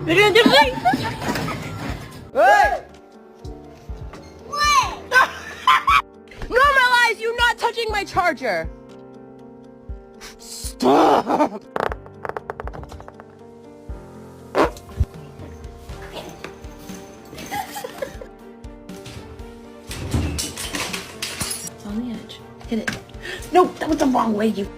Hey! What? Normalize you not touching my charger! Stop! It's on the edge. Hit it. No, that was the wrong way, you